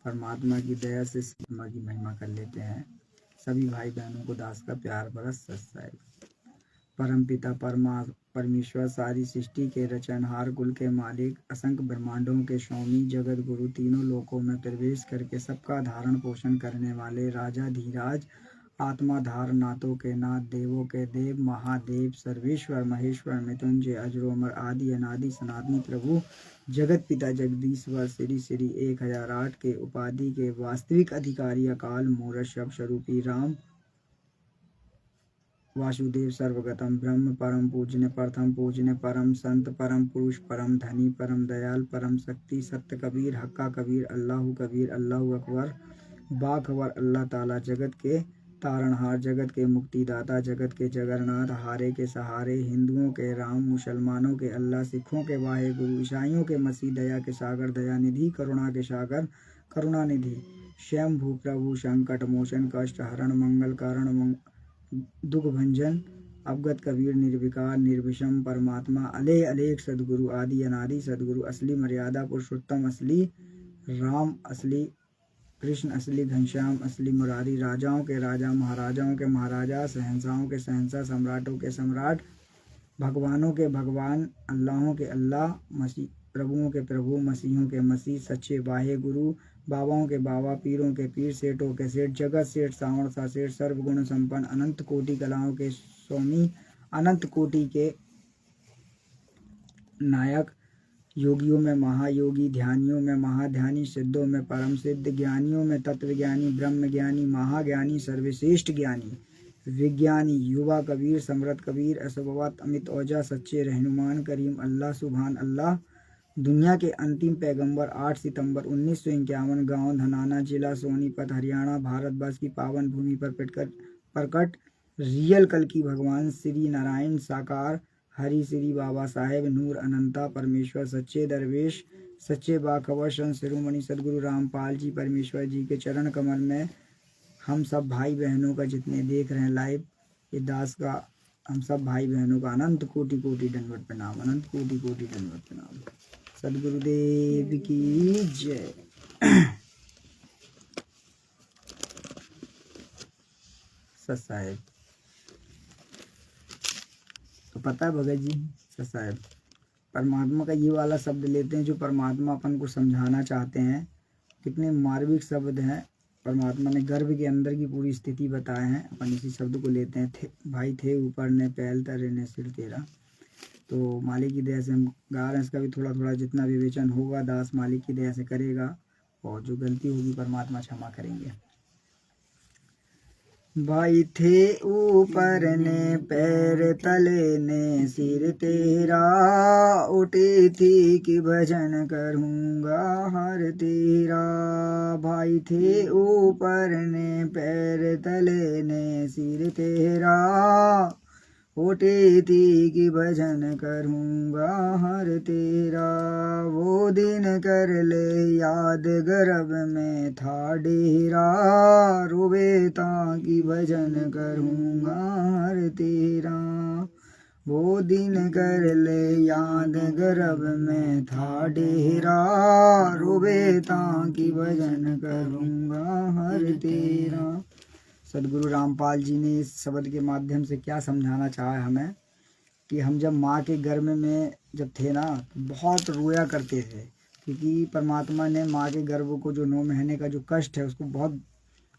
परमात्मा की दया से परमात्मा की महिमा कर लेते हैं। सभी भाई बहनों को दास का प्यार बरस सत्साई। परम पिता परमेश्वर सारी सृष्टि के रचनहार, कुल के मालिक, असंख्य ब्रह्मांडों के स्वामी, जगत गुरु, तीनों लोकों में प्रवेश करके सबका धारण पोषण करने वाले राजा धीराज, आत्मा धार, नाथों के नाथ, देवों के देव, महादेव, सर्वेश्वर, महेश्वर, मृत्युंजय, अजरोमर, आदि अनादि सनातनी प्रभु, जगत पिता जगदीश्वर, श्री श्री 1008 के उपाधि के वास्तविक अधिकारी, अकाल मूरत शब्द स्वरूपी राम वासुदेव, सर्वगतम ब्रह्म, परम पूजने, प्रथम पूजने, परम संत, परम पुरुष, परम धनी, परम दयाल, परम शक्ति, सत्य कबीर, हक्का कबीर, कबीर, अल्लाह अकबर, बाखबर, अल्लाह ताला, जगत के तारणहार, जगत के मुक्तिदाता, जगत के जगन्नाथ, हारे के सहारे, हिंदुओं के राम, मुसलमानों के अल्लाह, सिखों के वाहे गुरु, ईसाइयों के मसीह, दया के सागर, दया निधि, करुणा के सागर, करुणा निधि, स्वयं भू प्रभु, संकट मोचन, कष्ट हरण, मंगल कारण, दुख भंजन, अवगत कबीर, निर्विकार निर्विषम परमात्मा, अले अलेख सदगुरु, आदि अनादि सदगुरु, असली मर्यादा पुरुषोत्तम, असली राम, असली कृष्ण, असली घनश्याम, असली मुरारी, राजाओं के राजा, महाराजाओं के महाराजा, शहंशाहों के शहंशाह, सम्राटों के सम्राट, भगवानों के भगवान, अल्लाहों के अल्लाह, मसीह प्रभुओं के प्रभु, मसीहों के मसीह, सच्चे वाहे गुरु, बाबाओं के बाबा, पीरों के पीर, सेठों के सेठ, जगत सेठ, सावण सा सेठ, सर्वगुण संपन्न, अनंत कोटि कलाओं के स्वामी, अनंत कोटि के नायक, योगियों में महायोगी, ध्यानियों में महाध्यानी, सिद्धों में परम सिद्ध, ज्ञानियों में तत्वज्ञानी, ब्रह्म ज्ञानी, महाज्ञानी, सर्वश्रेष्ठ ज्ञानी, विज्ञानी, युवा कबीर, समृद्ध कबीर, असबवत अमित औजा, सच्चे रहनुमान करीम अल्लाह, सुभान अल्लाह, दुनिया के अंतिम पैगंबर, 8 सितंबर 1951, गांव धनाना, जिला सोनीपत, हरियाणा, भारतवर्ष की पावन भूमि पर प्रकट रियल कल की भगवान श्री नारायण साकार, हरि श्री बाबा साहेब नूर अनंता परमेश्वर, सच्चे दरवेश, सच्चे बाखबर, संत शिरोमणि सदगुरु रामपाल जी परमेश्वर जी के चरण कमल में हम सब भाई बहनों का, जितने देख रहे हैं लाइव ये दास का, हम सब भाई बहनों का अनंत कोटि कोटि दंडवत प्रणाम, अनंत कोटि कोटि दंडवत प्रणाम। सदगुरुदेव की जय। सत साहेब तो पता है भगत जी, सत साहेब परमात्मा का ये वाला शब्द लेते हैं जो परमात्मा अपन को समझाना चाहते हैं। कितने मार्मिक शब्द हैं, परमात्मा ने गर्भ के अंदर की पूरी स्थिति बताए हैं। अपन इसी शब्द को लेते हैं, थे भाई थे ऊपर ने पहल तरे ने सिर तेरा। तो मालिक की दया से हम गा रहे हैं, इसका भी थोड़ा थोड़ा जितना विवेचन होगा दास मालिक की दया से करेगा, और जो गलती होगी परमात्मा क्षमा करेंगे। भाई थे ऊपर ने पैर तले ने सिर तेरा, उठी थी कि भजन करूँगा हर तेरा। भाई थे ऊपर ने पैर तले ने सिर तेरा, उठी थी कि भजन करूँगा हर तेरा। वो दिन कर ले याद गर्भ में था डेरा, रोवे ताकि भजन करूँगा हर तेरा। वो दिन कर ले याद गर्भ में था डेरा, रोवे ताकि भजन करूँगा हर तेरा। सदगुरु रामपाल जी ने इस शब्द के माध्यम से क्या समझाना चाहा है हमें, कि हम जब माँ के गर्भ में जब थे ना तो बहुत रोया करते थे, क्योंकि परमात्मा ने माँ के गर्भ को जो 9 महीने का जो कष्ट है उसको बहुत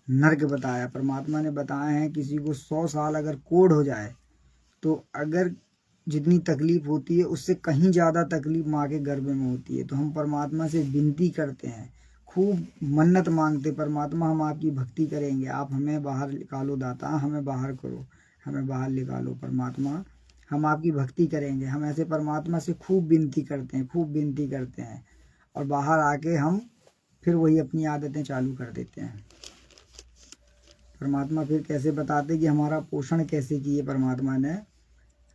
नर्क बताया। परमात्मा ने बताया है किसी को 100 साल अगर कोढ़ हो जाए तो अगर जितनी तकलीफ होती है उससे कहीं ज़्यादा तकलीफ माँ के गर्भ में होती है। तो हम परमात्मा से विनती करते हैं, खूब मन्नत मांगते, परमात्मा हम आपकी भक्ति करेंगे, आप हमें बाहर निकालो दाता, हमें बाहर करो, हमें बाहर निकालो परमात्मा, हम आपकी भक्ति करेंगे। हम ऐसे परमात्मा से खूब विनती करते हैं, खूब विनती करते हैं, और बाहर आके हम फिर वही अपनी आदतें चालू कर देते हैं। परमात्मा फिर कैसे बताते कि हमारा पोषण कैसे किए परमात्मा ने।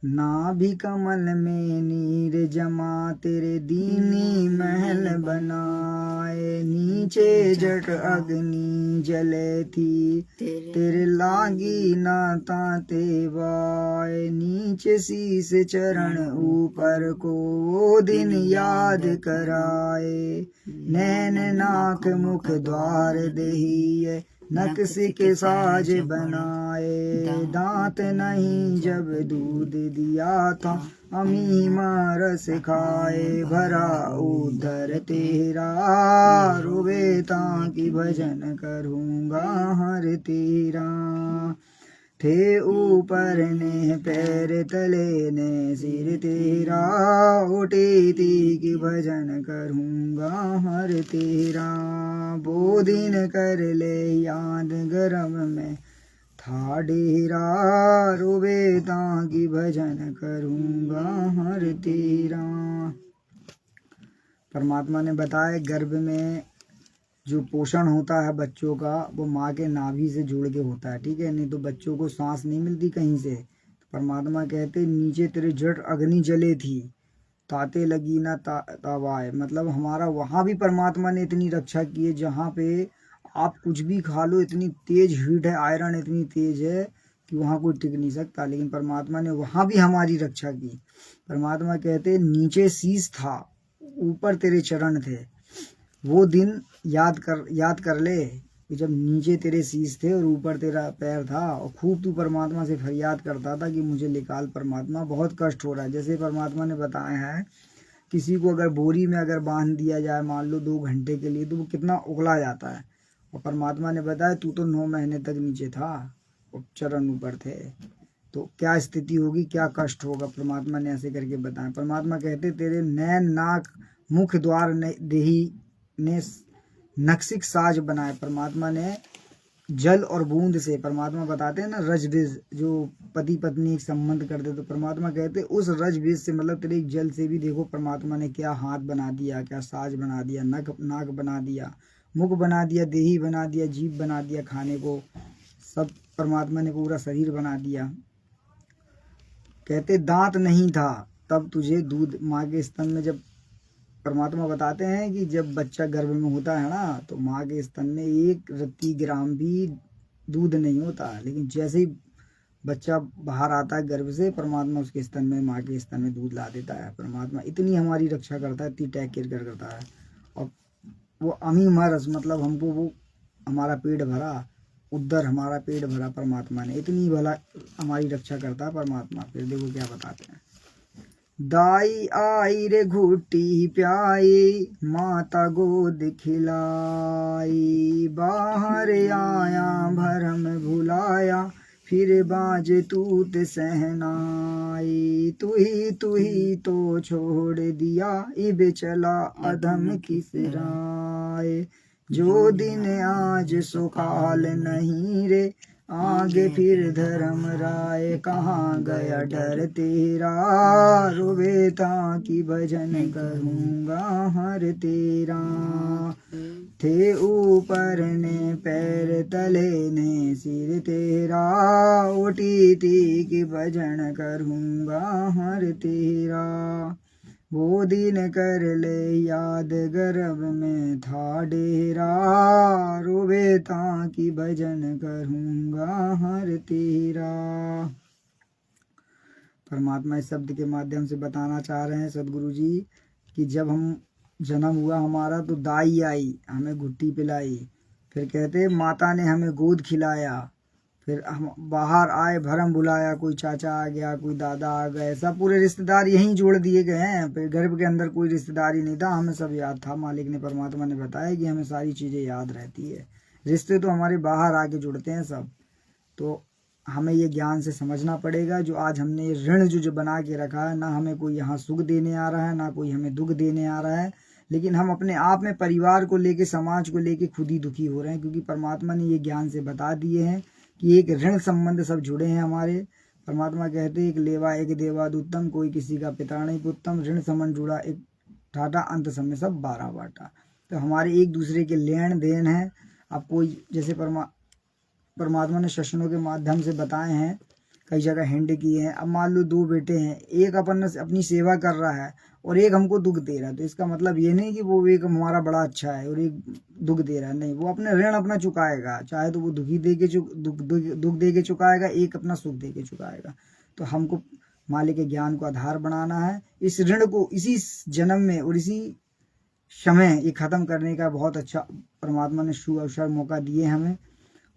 नाभि कमल में नीर जमा तेरे दीनी महल बनाए। नीचे जट अग्नि जले थी तेरे लागी ना ताते बाय। नीचे शीस चरण ऊपर को वो दिन याद कराए। नैन नाक मुख द्वार देहिए नक्श के साज बनाए। दांत नहीं जब दूध दिया था अमी रस खाए। भरा उदर तेरा रोवे ताकि भजन करूँगा हर तेरा। थे ऊपर ने पैर तले ने सिर तेरा। उठी थी कि भजन करूँगा हर तेरा। वो दिन कर ले याद गर्भ में था डेरा। रोवे ताकि भजन करूँगा हर तेरा। परमात्मा ने बताया गर्भ में जो पोषण होता है बच्चों का वो माँ के नाभि से जुड़ के होता है, ठीक है। नहीं तो बच्चों को सांस नहीं मिलती कहीं से। परमात्मा कहते नीचे तेरे जट अग्नि जले थी ताते लगी ना तवाए। मतलब हमारा वहाँ भी परमात्मा ने इतनी रक्षा की है जहाँ पे आप कुछ भी खा लो, इतनी तेज हीट है, आयरन इतनी तेज है कि वहाँ कोई टिक नहीं सकता। लेकिन परमात्मा ने वहाँ भी हमारी रक्षा की। परमात्मा कहते नीचे शीश था ऊपर तेरे चरण थे। वो दिन याद कर ले कि जब नीचे तेरे शीश थे और ऊपर तेरा पैर था और खूब तू परमात्मा से फरियाद करता था कि मुझे निकाल परमात्मा, बहुत कष्ट हो रहा है। जैसे परमात्मा ने बताया है किसी को अगर बोरी में अगर बांध दिया जाए मान लो 2 घंटे के लिए तो वो कितना उगला जाता है। और परमात्मा ने बताया तू तो 9 महीने तक नीचे था और चरण ऊपर थे, तो क्या स्थिति होगी, क्या कष्ट होगा। परमात्मा ने ऐसे करके बताया। परमात्मा कहते तेरे नैन नाक मुख द्वार देही ने नक्शिक साज बनाए। परमात्मा ने जल और बूंद से, परमात्मा बताते हैं ना रज बीज जो पति पत्नी एक संबंध करते, तो परमात्मा कहते उस रज बीज से मतलब तेरे जल से भी देखो परमात्मा ने क्या हाथ बना दिया, क्या साज बना दिया, नाक बना दिया, मुख बना दिया, देही बना दिया, जीभ बना दिया, खाने को सब परमात्मा ने पूरा शरीर बना दिया। कहते दांत नहीं था तब तुझे दूध माँ के स्तन में, जब परमात्मा बताते हैं कि जब बच्चा गर्भ में होता है ना तो माँ के स्तन में 1 रत्ती ग्राम भी दूध नहीं होता। लेकिन जैसे ही बच्चा बाहर आता है गर्भ से परमात्मा उसके स्तन में, माँ के स्तन में दूध ला देता है। परमात्मा इतनी हमारी रक्षा करता है, इतनी टेक केयर करता है। और वो अमी मरस मतलब हमको वो हमारा पेट भरा, उधर हमारा पेट भरा परमात्मा ने, इतनी भला हमारी रक्षा करता है परमात्मा। फिर देखो क्या बताते हैं। दाई आई रे घुट्टी प्याई माता गोद खिलाई। बाहर आया भरम भुलाया फिर बाज तूत सहनाई। तू ही तो छोड़ दिया इब चला अधम किस राय। जो दिन आज सुखाल नहीं रे आगे फिर धर्म राय। कहाँ गया डर तेरा रोवे ताकि भजन करूँगा हर तेरा। थे ऊपर ने पैर तले ने सिर तेरा। उठी थी कि भजन करूँगा हर तेरा। वो दिन कर ले याद गर्भ में था डेरा। रोवे ताकि भजन करूँगा हर तेरा। परमात्मा इस शब्द के माध्यम से बताना चाह रहे हैं सदगुरु जी कि जब हम जन्म हुआ हमारा तो दाई आई हमें घुट्टी पिलाई, फिर कहते माता ने हमें गोद खिलाया, फिर हम बाहर आए भरम बुलाया, कोई चाचा आ गया, कोई दादा आ गए, सब पूरे रिश्तेदार यहीं जोड़ दिए गए हैं। फिर गर्भ के अंदर कोई रिश्तेदार ही नहीं था, हमें सब याद था। मालिक ने परमात्मा ने बताया कि हमें सारी चीज़ें याद रहती है। रिश्ते तो हमारे बाहर आके जुड़ते हैं सब। तो हमें ये ज्ञान से समझना पड़ेगा जो आज हमने ऋण जो बना के रखा है, ना हमें कोई यहाँ सुख देने आ रहा है ना कोई हमें दुख देने आ रहा है, लेकिन हम अपने आप में परिवार को लेके समाज को लेके खुद ही दुखी हो रहे हैं। क्योंकि परमात्मा ने ये ज्ञान से बता दिए हैं कि एक ऋण संबंध सब जुड़े हैं हमारे। परमात्मा कहते हैं एक लेवा एक देवाद उत्तम, कोई किसी का पिता नहीं पुत्तम। ऋण संबंध जुड़ा एक ठाटा अंत समय सब 12 बाटा। तो हमारे एक दूसरे के लेन देन है। अब कोई जैसे परमात्मा ने शशनों के माध्यम से बताए हैं कई जगह हिंड किए हैं। अब मान लो 2 बेटे हैं, एक अपनी सेवा कर रहा है और एक हमको दुख दे रहा है, तो इसका मतलब ये नहीं कि वो एक हमारा बड़ा अच्छा है और एक दुख दे रहा है, नहीं, वो अपने ऋण अपना चुकाएगा, चाहे तो वो दुखी दे के दुख दे के चुकाएगा, एक अपना सुख दे के चुकाएगा। तो हमको मालिक के ज्ञान को आधार बनाना है, इस ऋण को इसी जन्म में और इसी समय ये खत्म करने का बहुत अच्छा परमात्मा ने शुभ अवसर मौका दिए हमें,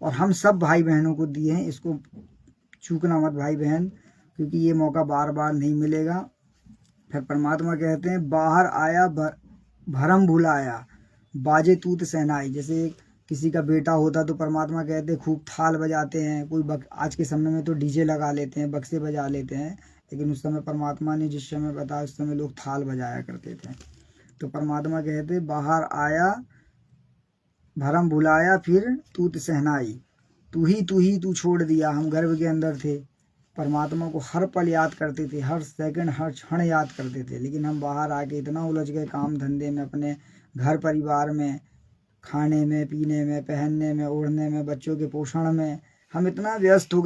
और हम सब भाई बहनों को दिए हैं। इसको चूकना मत भाई बहन, क्योंकि ये मौका बार बार नहीं मिलेगा। फिर परमात्मा कहते हैं, बाहर आया भरम भुलाया, बाजे तूत सहनाई। जैसे किसी का बेटा होता तो परमात्मा कहते हैं खूब थाल बजाते हैं, कोई आज के समय में तो डीजे लगा लेते हैं, बक्से बजा लेते हैं, लेकिन उस समय परमात्मा ने जिस समय बताया उस समय लोग थाल बजाया करते थे। तो परमात्मा कहते बाहर आया भरम भुलाया, फिर तूत सहनाई, तू छोड़ दिया। हम गर्भ के अंदर थे, परमात्मा को हर पल याद करते थे, हर सेकंड हर क्षण याद करते थे, लेकिन हम बाहर आके इतना उलझ गए काम धंधे में, अपने घर परिवार में, खाने में, पीने में, पहनने में, ओढ़ने में, बच्चों के पोषण में, हम इतना व्यस्त हो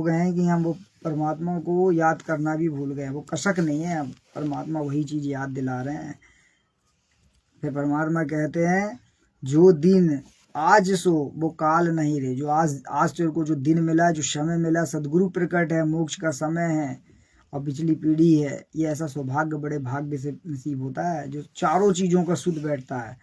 गए हैं कि हम वो परमात्मा को याद करना भी भूल गए। वो कसक नहीं है, अब परमात्मा वही चीज़ याद दिला रहे हैं। फिर परमात्मा कहते हैं, जो दिन आज सो वो काल नहीं रे। जो आज तेरे को जो दिन मिला, जो समय मिला, सदगुरु प्रकट है, मोक्ष का समय है और पिछली पीढ़ी है, ये ऐसा सौभाग्य बड़े भाग्य से नसीब होता है जो चारों चीज़ों का शुद्ध बैठता है।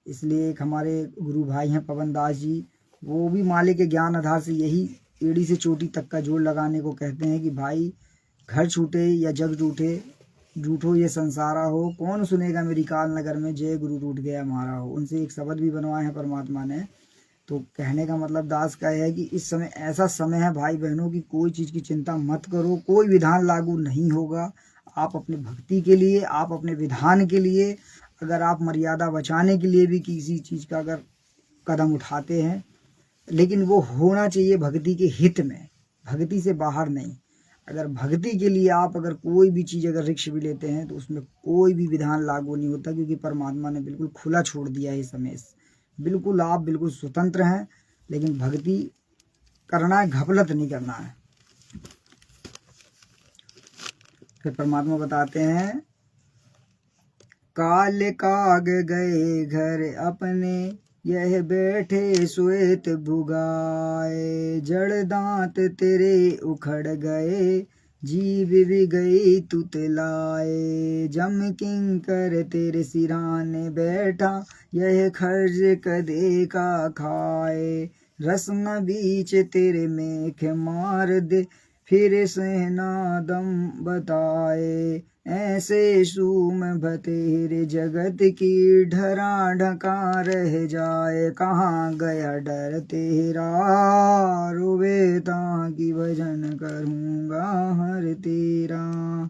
इसलिए एक हमारे गुरु भाई हैं पवन दास जी, वो भी मालिक के ज्ञान आधार से यही एड़ी से चोटी तक का जोड़ लगाने को कहते हैं कि भाई घर छूटे या जग टूटे, झूठो ये संसारा हो, कौन सुनेगा मेरी काल नगर में, जय गुरु रूठ गया हमारा हो। उनसे एक शब्द भी बनवाए हैं परमात्मा ने। तो कहने का मतलब दास का है कि इस समय ऐसा समय है भाई बहनों की कोई चीज़ की चिंता मत करो, कोई विधान लागू नहीं होगा। आप अपने भक्ति के लिए, आप अपने विधान के लिए, अगर आप मर्यादा बचाने के लिए भी किसी चीज़ का अगर कदम उठाते हैं, लेकिन वो होना चाहिए भक्ति के हित में, भक्ति से बाहर नहीं। अगर भक्ति के लिए आप अगर कोई भी चीज़ अगर रिक्श भी लेते हैं तो उसमें कोई भी विधान लागू नहीं होता, क्योंकि परमात्मा ने बिल्कुल खुला छोड़ दिया है इस समय। बिल्कुल आप बिल्कुल स्वतंत्र हैं, लेकिन भक्ति करना है, घपलत नहीं करना है। फिर परमात्मा बताते हैं, काल काग गए घर अपने, यह बैठे श्वेत भुगाए, जड़ दांत तेरे उखड़ गए, जीभ भी गई तुतलाए, जम किंकर तेरे सिराने बैठा, यह खर्ज कदे का खाए, रस्म बीच तेरे मेख मार दे, फिर सहना दम बताए, ऐसे सूम भतेरे जगत की ढरा ढका रह जाए, कहाँ गया डर तेरा, रोवे ताकि भजन करूँगा हर तेरा,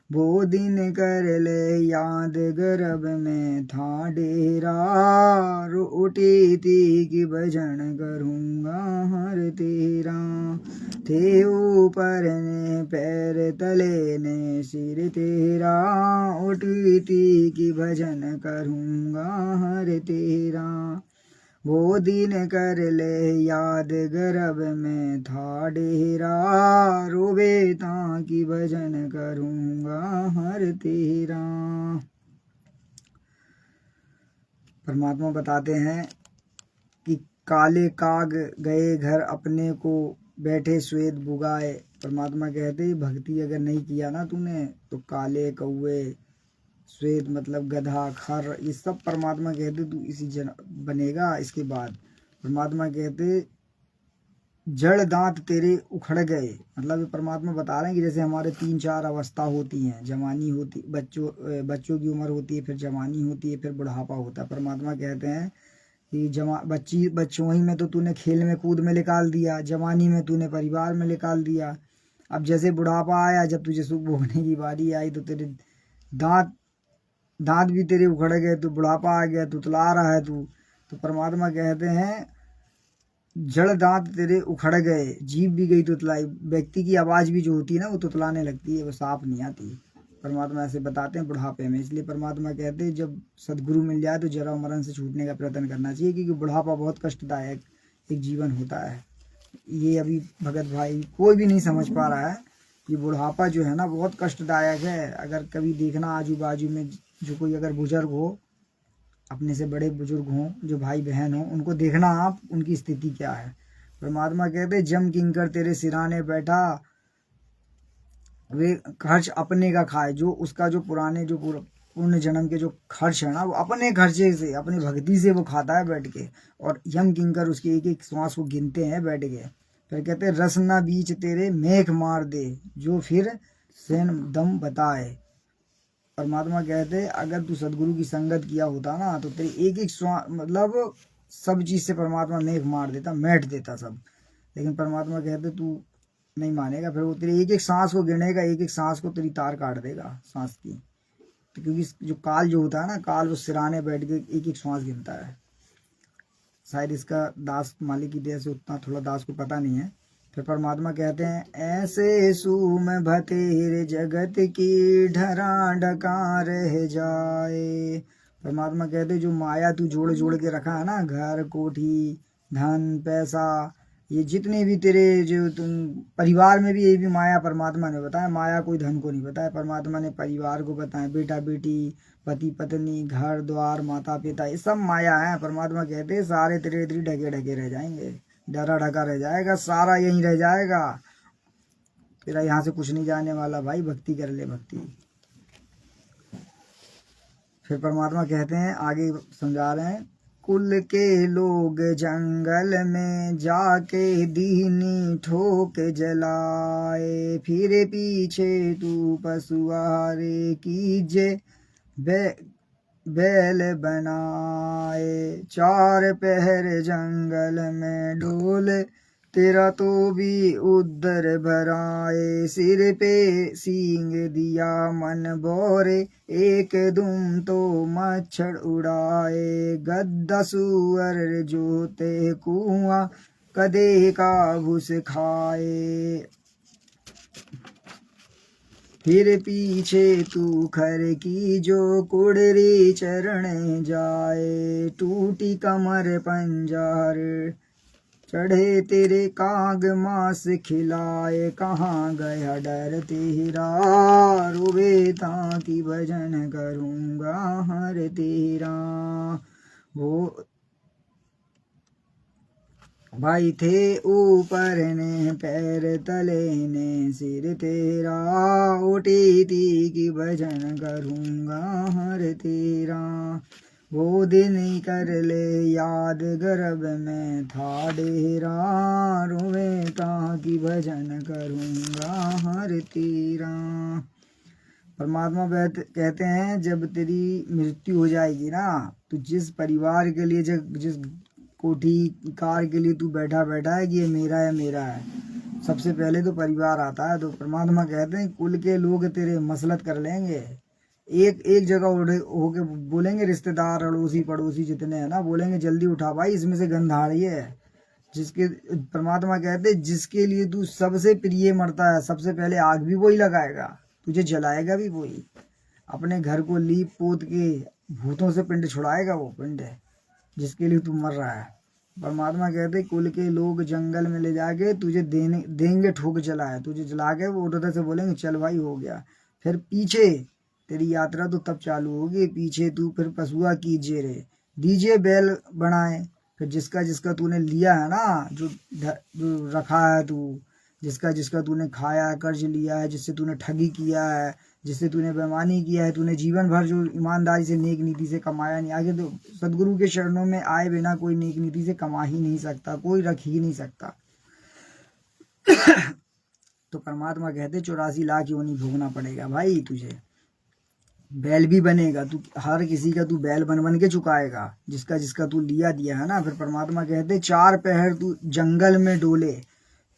वो दिन कर ले याद गर्भ में था डेरा, रोटी थी कि भजन करूँगा हर तेरा, थे ऊपर ने पैर तले ने सिर तेरा, उठी थी कि भजन करूँगा हर तेरा, वो दिन कर ले याद गर्भ में था डेरा, रोवे ताकि भजन करूँगा हर तेरा। परमात्मा बताते हैं कि काले काग गए घर अपने को, बैठे श्वेत बुगाए। परमात्मा कहते भक्ति अगर नहीं किया ना तूने तो काले कौवे, श्वेत मतलब गधा, खर, ये सब परमात्मा कहते तू इसी बनेगा। इसके बाद परमात्मा कहते जड़ दांत तेरे उखड़ गए, मतलब ये परमात्मा बता रहे हैं कि जैसे हमारे 3-4 अवस्था होती हैं, जवानी होती, बच्चों की उम्र होती है, फिर जवानी होती है, फिर बुढ़ापा होता है। परमात्मा कहते हैं कि बच्चों ही में तो तूने खेल में कूद में निकाल दिया, जवानी में तूने परिवार में निकाल दिया, अब जैसे बुढ़ापा आया, जब तुझे सुख भोगने की बारी आई तो तेरे दांत भी तेरे उखड़ गए, तो बुढ़ापा आ गया, तुतला रहा है तू। तो परमात्मा कहते हैं जड़ दांत तेरे उखड़ गए, जीभ भी गई तुतलाई। व्यक्ति की आवाज़ भी जो होती है ना वो तुतलाने लगती है, वो साफ नहीं आती। परमात्मा ऐसे बताते हैं बुढ़ापे में। इसलिए परमात्मा कहते हैं जब सदगुरु मिल जाए तो जरा मरण से छूटने का प्रयत्न करना चाहिए, क्योंकि बुढ़ापा बहुत कष्टदायक एक जीवन होता है। ये अभी भगत भाई कोई भी नहीं समझ पा रहा है। ये बुढ़ापा जो है ना बहुत कष्टदायक है। अगर कभी देखना आजू बाजू में जो कोई अगर बुजुर्ग हो, अपने से बड़े बुजुर्ग हों, जो भाई बहन हो, उनको देखना आप, उनकी स्थिति क्या है। परमात्मा कहते जम किंकर तेरे सिराने बैठा, वे खर्च अपने का खाए। जो उसका जो पुराने जो पूर्ण जन्म के जो खर्च है ना, वो अपने खर्चे से, अपनी भक्ति से वो खाता है बैठ के। और यम किंकर उसके एक एक श्वास को गिनते हैं बैठ के। फिर कहते रस ना बीच तेरे मेघ मार दे, जो फिर सैन दम बताए। परमात्मा कहते अगर तू सदगुरु की संगत किया होता ना, तो तेरे एक एक श्वास, मतलब सब चीज से परमात्मा मेघ मार देता, मैट देता सब। लेकिन परमात्मा कहते तू नहीं मानेगा, फिर वो तेरी एक एक सांस को गिनेगा, एक एक सांस को तेरी तार काट देगा सांस की। तो क्योंकि जो काल जो होता है ना, काल वो सिराने बैठ के एक एक श्वास गिनता है। शायद इसका दास मालिक की दया से उतना थोड़ा दास को पता नहीं है। फिर परमात्मा कहते हैं ऐसे सूम भतेरे जगत की ढरा ढका रह जाए। परमात्मा कहते जो माया तू जोड़ जोड़ के रखा है ना, घर कोठी धन पैसा, ये जितने भी तेरे जो तुम परिवार में भी, ये भी माया परमात्मा ने बताया। माया कोई धन को नहीं बताया, परमात्मा ने परिवार को बताया। बेटा बेटी, पति पत्नी, घर द्वार, माता पिता, ये सब माया है। परमात्मा कहते सारे तेरे इधर ढके ढके रह जाएंगे, डरा ढका रह जाएगा, सारा यहीं रह जाएगा। तेरा यहाँ से कुछ नहीं जाने वाला भाई, भक्ति कर ले भक्ति। फिर परमात्मा कहते हैं आगे समझा रहे हैं, कुल के लोग जंगल में जाके दीनी ठोक जलाए, फिर पीछे तू पशुआरे कीजे बैल बनाए। चार पहर जंगल में डोले, तेरा तो भी उधर भराए। सिर पे सींग दिया मन बोरे, एक दुम तो मच्छर उड़ाए। गद्दा सुअर जोते कुआं, कदे का भूस खाए। फिर पीछे तू खर की जो कुड़री चरण जाए। टूटी कमर पंजार चढ़े तेरे काग मांस खिलाए। कहाँ गया डर तेरा, रोवे ताकि भजन करूँगा हर तेरा। वो भाई थे ऊपर ने पैर तले ने सिर तेरा, उठी थी कि भजन करूँगा हर तेरा। वो दिन कर ले याद गर्भ में था डेरा, रोवे ताकि भजन करूँगा हर तेरा। परमात्मा कहते हैं जब तेरी मृत्यु हो जाएगी ना, तो जिस परिवार के लिए, जिस कोठी कार के लिए तू बैठा बैठा है कि ये मेरा है मेरा है, सबसे पहले तो परिवार आता है। तो परमात्मा कहते हैं कुल के लोग तेरे मसलत कर लेंगे, एक एक जगह होके बोलेंगे, रिश्तेदार अड़ोसी पड़ोसी जितने हैं ना, बोलेंगे जल्दी उठा भाई, इसमें से गंध आ रही है। जिसके परमात्मा कहते हैं जिसके लिए तू सबसे प्रिय मरता है, सबसे पहले आग भी वही लगाएगा, तुझे जलाएगा भी वही। अपने घर को लीप पोत के भूतों से पिंड छुड़ाएगा वो पिंड है जिसके लिए तू मर रहा है। परमात्मा कहते कुल के लोग जंगल में ले जाके तुझे देंगे ठोक जलाए, तुझे जला के वो उधर से बोलेंगे चल भाई हो गया। फिर पीछे तेरी यात्रा तो तब चालू होगी, पीछे तू फिर पशुआ कीजिए रे, दीजिए बैल बनाए। फिर जिसका जिसका तूने लिया है ना, जो रखा है तू, जिसका जिसका तूने खाया है, कर्ज लिया है, जिससे तूने ठगी किया है, जिससे तूने बेईमानी किया है, तूने जीवन भर जो ईमानदारी से नेक नीति से कमाया नहीं, आगे तो सदगुरु के चरणों में आए बिना कोई नेक नीति से कमा ही नहीं सकता, कोई रख ही नहीं सकता। तो परमात्मा कहते 84 लाख योनि भोगना पड़ेगा भाई तुझे। बैल भी बनेगा तू, हर किसी का तू बैल बन बन के चुकाएगा, जिसका जिसका तू लिया दिया है ना। फिर परमात्मा कहते 4 पहर तू जंगल में डोले,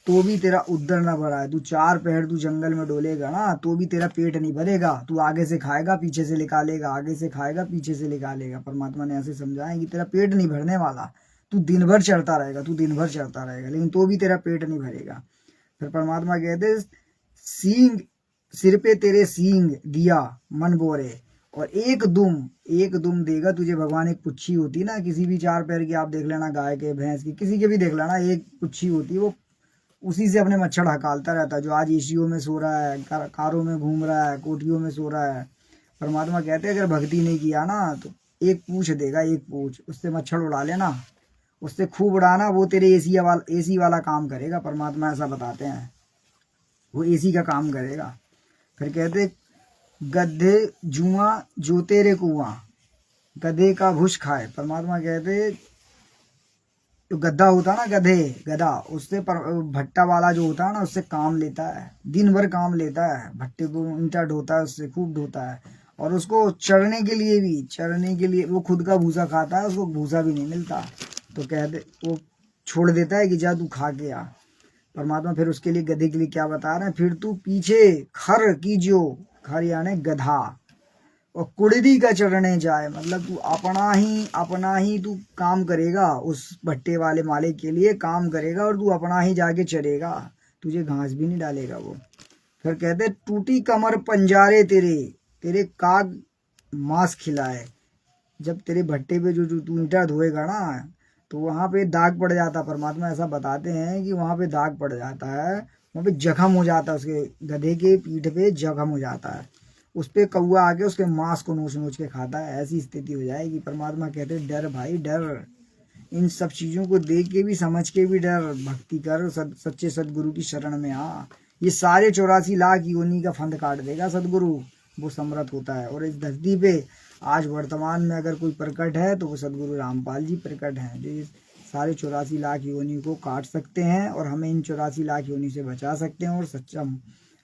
तो भी तेरा उद्दर ना भरा है। तू 4 पहर तू जंगल में डोलेगा ना, तो भी तेरा पेट नहीं भरेगा। तू आगे से खाएगा पीछे से निकालेगा, आगे से खाएगा पीछे से निकालेगा। परमात्मा ने ऐसे समझाया कि तेरा पेट नहीं भरने वाला, तू दिन भर चढ़ता रहेगा, तू दिन भर चढ़ता रहेगा, लेकिन तो भी तेरा पेट नहीं भरेगा। फिर परमात्मा कहते सींग, सिर पे तेरे सींग दिया मन बोरे, और एक दुम देगा तुझे भगवान। एक पुच्छी होती ना, किसी भी 4 पैर की आप देख लेना, गाय के भैंस की किसी के भी देख लेना, एक पुच्छी होती है, वो उसी से अपने मच्छर हकालता रहता है। जो आज एसीओ में सो रहा है, कारों में घूम रहा है, कोठियों में सो रहा है, परमात्मा कहते हैं अगर भक्ति नहीं किया ना तो एक पूछ देगा, एक पूछ उससे मच्छर उड़ा लेना, उससे खूब उड़ाना, वो तेरे एसी वाला काम करेगा। परमात्मा ऐसा बताते हैं, वो एसी का काम करेगा। फिर कहते गधे जुआ जो तेरे कुआं, गधे का भुष खाए। परमात्मा कहते तो गधा होता है ना, गधा उससे भट्टा वाला जो होता है ना, उससे काम लेता है, दिन भर काम लेता है, भट्टे को ईंटा ढोता है, उससे खूब ढोता है। और उसको चरने के लिए वो खुद का भूसा खाता है, उसको भूसा भी नहीं मिलता, तो कहते वो छोड़ देता है कि जा तू खा के आ। परमात्मा फिर उसके लिए गधे के लिए क्या बता रहे हैं, फिर तू पीछे खर कीजियो, खर यानी गधा, और कुड़दी का चढ़ने जाए, मतलब तू अपना ही तू काम करेगा, उस भट्टे वाले मालिक के लिए काम करेगा, और तू अपना ही जाके चरेगा, तुझे घास भी नहीं डालेगा वो। फिर कहते टूटी कमर पंजारे तेरे, तेरे काग मांस खिलाए। जब तेरे भट्टे पे जो जो तू ईंटा धोएगा ना, तो वहां पे दाग पड़ जाता। परमात्मा ऐसा बताते हैं कि वहां पे दाग पड़ जाता है, वहां पे जख्म हो जाता है, उसके गधे के पीठ पे जख्म हो जाता है, उस पे कौआ आके उसके मांस को नोच नोच के खाता है, ऐसी स्थिति हो जाएगी। परमात्मा कहते हैं डर भाई डर, इन सब चीजों को देख के भी समझ के भी डर, भक्ति कर, सच्चे सदगुरु की शरण में आ। ये सारे 84 लाख योनि का फंद काट देगा सदगुरु, वो समर्थ होता है। और इस धरती पे आज वर्तमान में अगर कोई प्रकट है तो वो सदगुरु रामपाल जी प्रकट हैं, जो इस सारे 84 लाख योनि को काट सकते हैं और हमें इन 84 लाख योनि से बचा सकते हैं, और सच्चा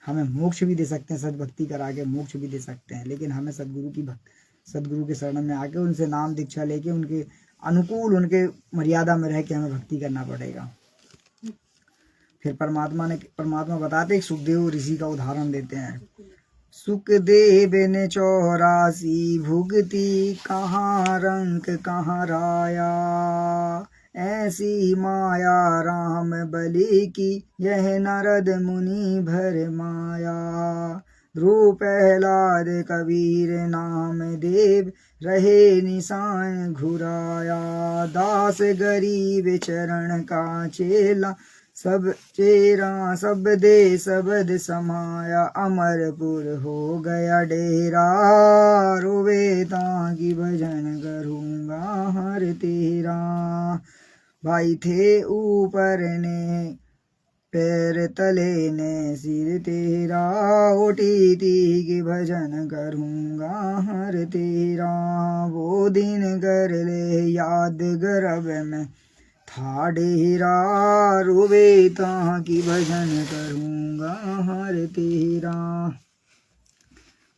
हमें मोक्ष भी दे सकते हैं, सद्भक्ति करा के मोक्ष भी दे सकते हैं। लेकिन हमें सदगुरु के शरण में आके उनसे नाम दीक्षा लेके उनके अनुकूल, उनके मर्यादा में रह के हमें भक्ति करना पड़ेगा। फिर परमात्मा बताते सुखदेव ऋषि का उदाहरण देते हैं। सुखदेव ने 84 भुगती, कहाँ रंक कहाँ राया, ऐसी माया राम बलि की, यह नारद मुनि भर माया। ध्रुव प्रहलाद कबीर नाम देव, रहे निशान घुराया, दास गरीब चरण का चेला, सब चेरा सब दे सबद समाया, अमरपुर हो गया डेरा, रोवे ताकि भजन करूँगा हर तेरा। भाई थे ऊपर ने पैर तले ने सिर तेरा, ओटी थी कि भजन करूँगा हर तेरा। वो दिन कर ले याद गर्भ में था डेरा, रोवे ता की भजन करूँगा हर तेरा।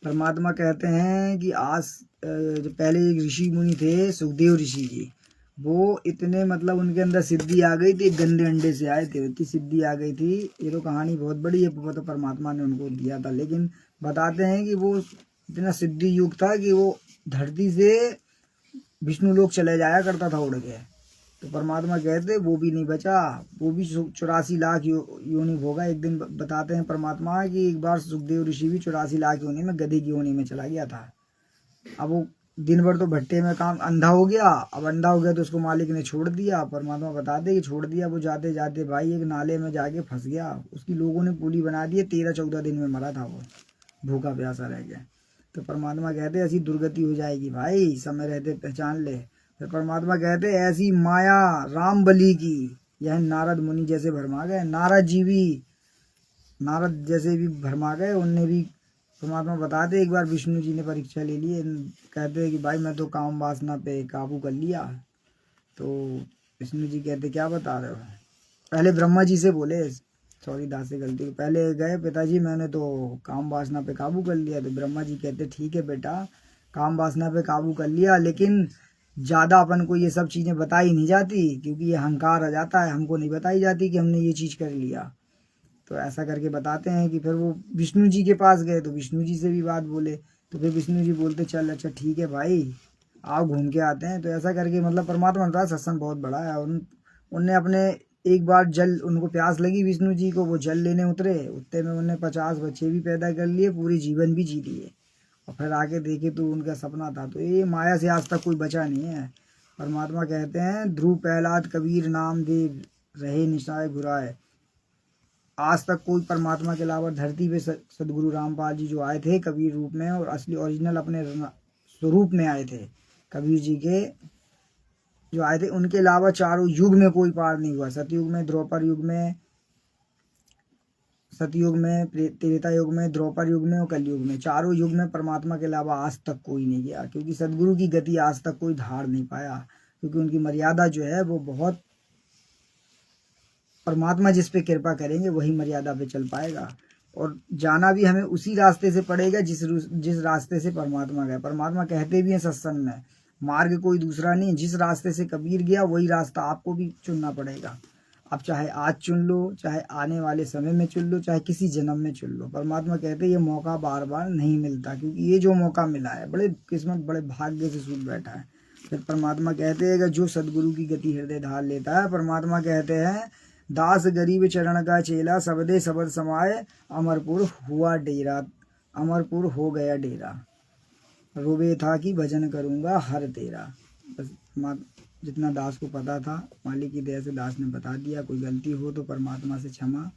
परमात्मा कहते हैं कि आज जो पहले एक ऋषि मुनि थे, सुखदेव ऋषि जी, वो इतने मतलब उनके अंदर सिद्धि आ गई थी, गंदे अंडे से आए थे, इतनी सिद्धि आ गई थी। ये तो कहानी बहुत बड़ी है, वो तो परमात्मा ने उनको दिया था, लेकिन बताते हैं कि वो इतना सिद्धि युक्त था कि वो धरती से विष्णु लोक चले जाया करता था उड़ के। तो परमात्मा कहते वो भी नहीं बचा, वो भी 84 लाख योनि भोगा। एक दिन बताते हैं परमात्मा कि एक बार सुखदेव ऋषि भी 84 लाख योनि में गधे की योनि में चला गया था। अब वो दिन भर तो भट्टे में काम, अंधा हो गया। अब अंधा हो गया तो उसको मालिक ने छोड़ दिया। परमात्मा बताते कि छोड़ दिया, वो जाते जाते भाई एक नाले में जाके फंस गया, उसकी लोगों ने पुली बना दी, 13-14 दिन में मरा था वो, भूखा प्यासा रह गया। तो परमात्मा कहते ऐसी दुर्गति हो जाएगी भाई, समय रहते पहचान ले। फिर परमात्मा कहते ऐसी माया राम बलि की, यह नारद मुनि जैसे भरमा गए, नारद जैसे भी भरमा गए, उनने भी। परमात्मा बताते एक बार विष्णु जी ने परीक्षा ले ली, कहते हैं कि भाई मैं तो काम वासना पे काबू कर लिया। तो विष्णु जी कहते क्या बता रहे हो, पहले ब्रह्मा जी से बोले, सॉरी दास से गलती, पहले गए पिताजी मैंने तो काम वासना पे काबू कर लिया। तो ब्रह्मा जी कहते ठीक है बेटा, काम वासना पे काबू कर लिया, लेकिन ज़्यादा अपन को ये सब चीज़ें बताई नहीं जाती, क्योंकि ये अहंकार आ जाता है, हमको नहीं बताई जाती कि हमने ये चीज़ कर लिया। तो ऐसा करके बताते हैं कि फिर वो विष्णु जी के पास गए, तो विष्णु जी से भी बात बोले। तो फिर विष्णु जी बोलते चल अच्छा ठीक है भाई, आओ घूम के आते हैं। तो ऐसा करके मतलब परमात्मा का सत्संग बहुत बड़ा है। उनने अपने एक बार जल, उनको प्यास लगी विष्णु जी को, वो जल लेने उतरे, उतने में उन्होंने 50 बच्चे भी पैदा कर लिए, पूरे जीवन भी जी लिए। और फिर आके देखे तो उनका सपना था। तो ये माया से आज तक कोई बचा नहीं है। परमात्मा कहते हैं ध्रुव प्रहलाद कबीर नाम देव, रहे निशाए घुराए, आज तक कोई परमात्मा के अलावा धरती पे सदगुरु रामपाल जी जो आए थे कबीर रूप में और असली ओरिजिनल अपने स्वरूप में आए थे, कबीर जी के जो आए थे, उनके अलावा चारों युग में कोई पार नहीं हुआ। सतयुग में, द्वापर युग में, सतयुग में, त्रेता युग में, द्वापर युग में और कलयुग में, चारों युग में परमात्मा के अलावा आज तक कोई नहीं गया, क्योंकि सदगुरु की गति आज तक कोई धार नहीं पाया, क्योंकि उनकी मर्यादा जो है वो बहुत, परमात्मा जिस पे कृपा करेंगे वही मर्यादा पे चल पाएगा। और जाना भी हमें उसी रास्ते से पड़ेगा जिस रास्ते से परमात्मा गए। परमात्मा कहते भी हैं सत्संग में, मार्ग कोई दूसरा नहीं, जिस रास्ते से कबीर गया वही रास्ता आपको भी चुनना पड़ेगा। आप चाहे आज चुन लो, चाहे आने वाले समय में चुन लो, चाहे किसी जन्म में चुन लो। परमात्मा कहते हैं ये मौका बार बार नहीं मिलता, क्योंकि ये जो मौका मिला है बड़े किस्मत, बड़े भाग्य से सूझ बैठा है। फिर परमात्मा कहते हैं कि जो सदगुरु की गति हृदय धार लेता है, परमात्मा कहते हैं दास गरीब चरण का चेला, सबदे सबद समाये, अमरपुर हुआ डेरा, अमरपुर हो गया डेरा, रोबे था कि भजन करूँगा हर तेरा। बस जितना दास को पता था, मालिक की दया से दास ने बता दिया। कोई गलती हो तो परमात्मा से क्षमा।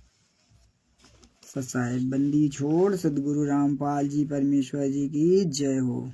सत साहेब बंदी छोड़ सदगुरु रामपाल जी परमेश्वर जी की जय हो।